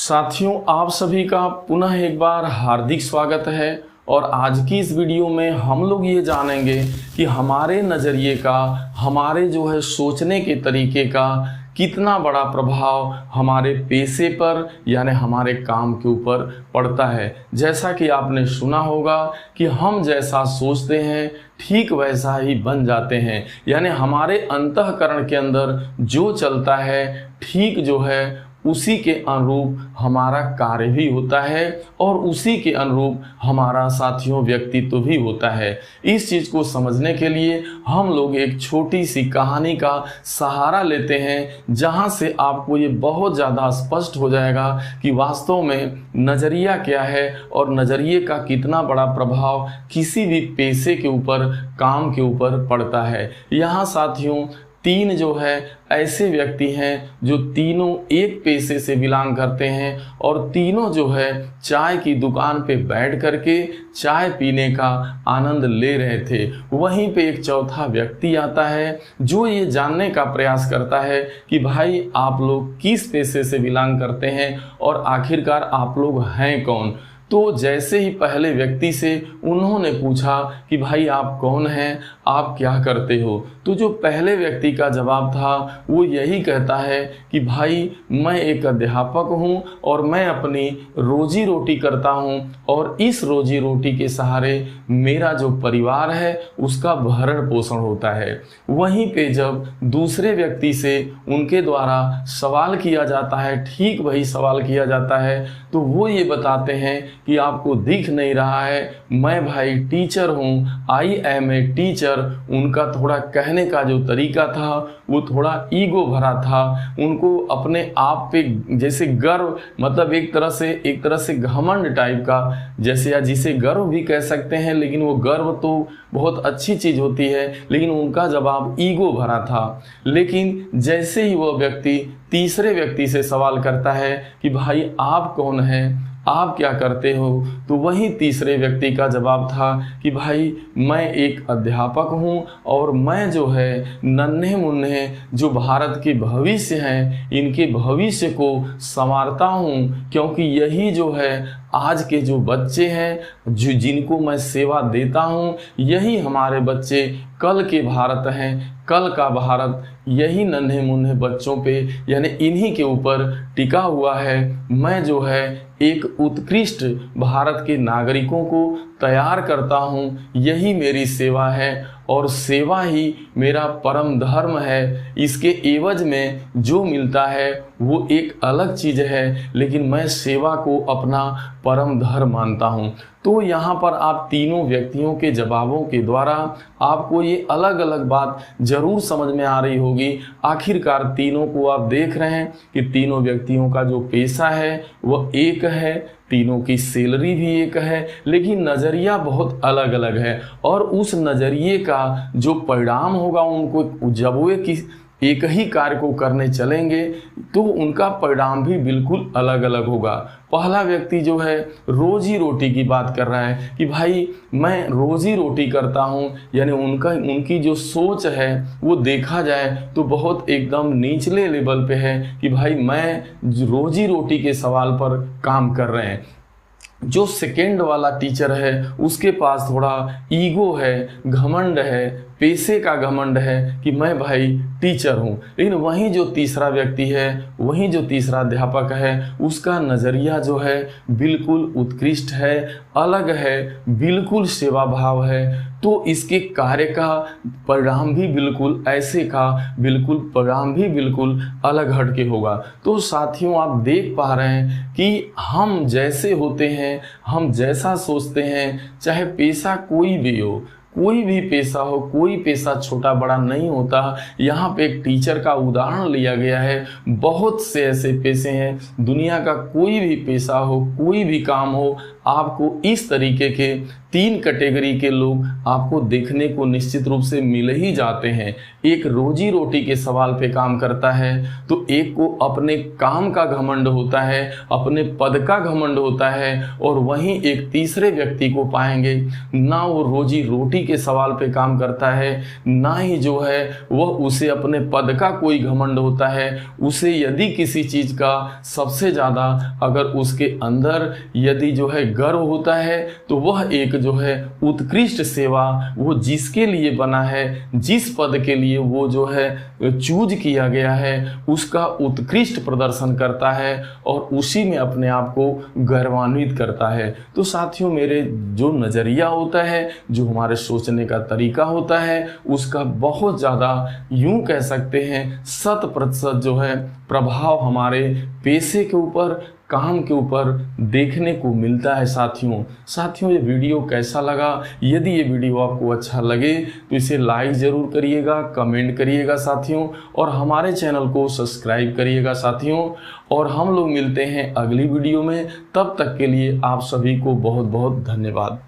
साथियों, आप सभी का पुनः एक बार हार्दिक स्वागत है। और आज की इस वीडियो में हम लोग ये जानेंगे कि हमारे नज़रिए का, हमारे जो है सोचने के तरीके का कितना बड़ा प्रभाव हमारे पेशे पर यानी हमारे काम के ऊपर पड़ता है। जैसा कि आपने सुना होगा कि हम जैसा सोचते हैं ठीक वैसा ही बन जाते हैं, यानी हमारे अंतःकरण के अंदर जो चलता है ठीक जो है उसी के अनुरूप हमारा कार्य भी होता है और उसी के अनुरूप हमारा साथियों व्यक्तित्व भी होता है। इस चीज़ को समझने के लिए हम लोग एक छोटी सी कहानी का सहारा लेते हैं, जहां से आपको ये बहुत ज़्यादा स्पष्ट हो जाएगा कि वास्तव में नज़रिया क्या है और नज़रिए का कितना बड़ा प्रभाव किसी भी पेशे के ऊपर, काम के ऊपर पड़ता है। यहाँ साथियों तीन जो है ऐसे व्यक्ति हैं जो तीनों एक पेशे से बिलोंग करते हैं और तीनों जो है चाय की दुकान पे बैठ करके चाय पीने का आनंद ले रहे थे। वहीं पे एक चौथा व्यक्ति आता है जो ये जानने का प्रयास करता है कि भाई आप लोग किस पेशे से बिलोंग करते हैं और आखिरकार आप लोग हैं कौन। तो जैसे ही पहले व्यक्ति से उन्होंने पूछा कि भाई आप कौन हैं, आप क्या करते हो, तो जो पहले व्यक्ति का जवाब था वो यही कहता है कि भाई मैं एक अध्यापक हूं और मैं अपनी रोजी रोटी करता हूं और इस रोजी रोटी के सहारे मेरा जो परिवार है उसका भरण पोषण होता है। वहीं पे जब दूसरे व्यक्ति से उनके द्वारा सवाल किया जाता है, ठीक वही सवाल किया जाता है, तो वो ये बताते हैं कि आपको दिख नहीं रहा है, मैं भाई टीचर हूँ, आई एम ए टीचर। उनका थोड़ा कहने का जो तरीका था वो थोड़ा ईगो भरा था। उनको अपने आप पे जैसे गर्व, मतलब एक तरह से घमंड टाइप का, जैसे या जिसे गर्व भी कह सकते हैं, लेकिन वो गर्व तो बहुत अच्छी चीज़ होती है, लेकिन उनका जवाब ईगो भरा था। लेकिन जैसे ही वो व्यक्ति तीसरे व्यक्ति से सवाल करता है कि भाई आप कौन हैं, आप क्या करते हो, तो वही तीसरे व्यक्ति का जवाब था कि भाई मैं एक अध्यापक हूँ और मैं जो है नन्हे मुन्ने जो भारत के भविष्य हैं इनके भविष्य को संवारता हूँ, क्योंकि यही जो है आज के जो बच्चे हैं जो जिनको मैं सेवा देता हूँ यही हमारे बच्चे कल के भारत हैं। कल का भारत यही नन्हे मुन्ने बच्चों पे यानी इन्हीं के ऊपर टिका हुआ है। मैं जो है एक उत्कृष्ट भारत के नागरिकों को तैयार करता हूँ, यही मेरी सेवा है और सेवा ही मेरा परम धर्म है। इसके एवज में जो मिलता है वो एक अलग चीज़ है, लेकिन मैं सेवा को अपना परम धर्म मानता हूँ। तो यहाँ पर आप तीनों व्यक्तियों के जवाबों के द्वारा आपको ये अलग अलग बात जरूर समझ में आ रही होगी। आखिरकार तीनों को आप देख रहे हैं कि तीनों व्यक्तियों का जो पेशा है वह एक है, तीनों की सैलरी भी एक है, लेकिन नज़रिया बहुत अलग अलग है और उस नज़रिए का जो परिणाम होगा उनको जब वो एक ही कार्य को करने चलेंगे तो उनका परिणाम भी बिल्कुल अलग अलग होगा। पहला व्यक्ति जो है रोजी रोटी की बात कर रहा है कि भाई मैं रोजी रोटी करता हूँ, यानी उनकी जो सोच है वो देखा जाए तो बहुत एकदम निचले लेवल पे है कि भाई मैं रोजी रोटी के सवाल पर काम कर रहे हैं। जो सेकेंड वाला टीचर है उसके पास थोड़ा ईगो है, घमंड है, पेशे का घमंड है कि मैं भाई टीचर हूँ। लेकिन वहीं जो तीसरा व्यक्ति है, वहीं जो तीसरा अध्यापक है, उसका नज़रिया जो है बिल्कुल उत्कृष्ट है, अलग है, बिल्कुल सेवा भाव है। तो इसके कार्य का परिणाम भी बिल्कुल ऐसे का बिल्कुल परिणाम भी बिल्कुल अलग हटके होगा। तो साथियों आप देख पा रहे हैं कि हम जैसे होते हैं, हम जैसा सोचते हैं, चाहे पेशा कोई भी हो, कोई भी पेशा हो, कोई पेशा छोटा बड़ा नहीं होता। यहाँ पे एक टीचर का उदाहरण लिया गया है, बहुत से ऐसे पेशे हैं, दुनिया का कोई भी पेशा हो, कोई भी काम हो, आपको इस तरीके के 3 कैटेगरी के लोग आपको देखने को निश्चित रूप से मिल ही जाते हैं। एक रोजी रोटी के सवाल पे काम करता है, तो एक को अपने काम का घमंड होता है, अपने पद का घमंड होता है, और वहीं एक तीसरे व्यक्ति को पाएंगे ना वो रोजी रोटी के सवाल पे काम करता है, ना ही जो है वह उसे अपने पद का कोई घमंड होता है। उसे यदि किसी चीज़ का सबसे ज़्यादा अगर उसके अंदर यदि जो है गर्व होता है, तो वह एक जो है उत्कृष्ट सेवा, वो जिसके लिए बना है, जिस पद के लिए वो जो है चूज किया गया है, उसका उत्कृष्ट प्रदर्शन करता है और उसी में अपने आप को गर्वान्वित करता है। तो साथियों, मेरे जो नज़रिया होता है, जो हमारे सोचने का तरीका होता है, उसका बहुत ज़्यादा यूं कह सकते हैं 100% जो है प्रभाव हमारे पेशे के ऊपर, काम के ऊपर देखने को मिलता है। साथियों ये वीडियो कैसा लगा? यदि ये वीडियो आपको अच्छा लगे तो इसे लाइक ज़रूर करिएगा, कमेंट करिएगा साथियों, और हमारे चैनल को सब्सक्राइब करिएगा साथियों। और हम लोग मिलते हैं अगली वीडियो में। तब तक के लिए आप सभी को बहुत बहुत धन्यवाद।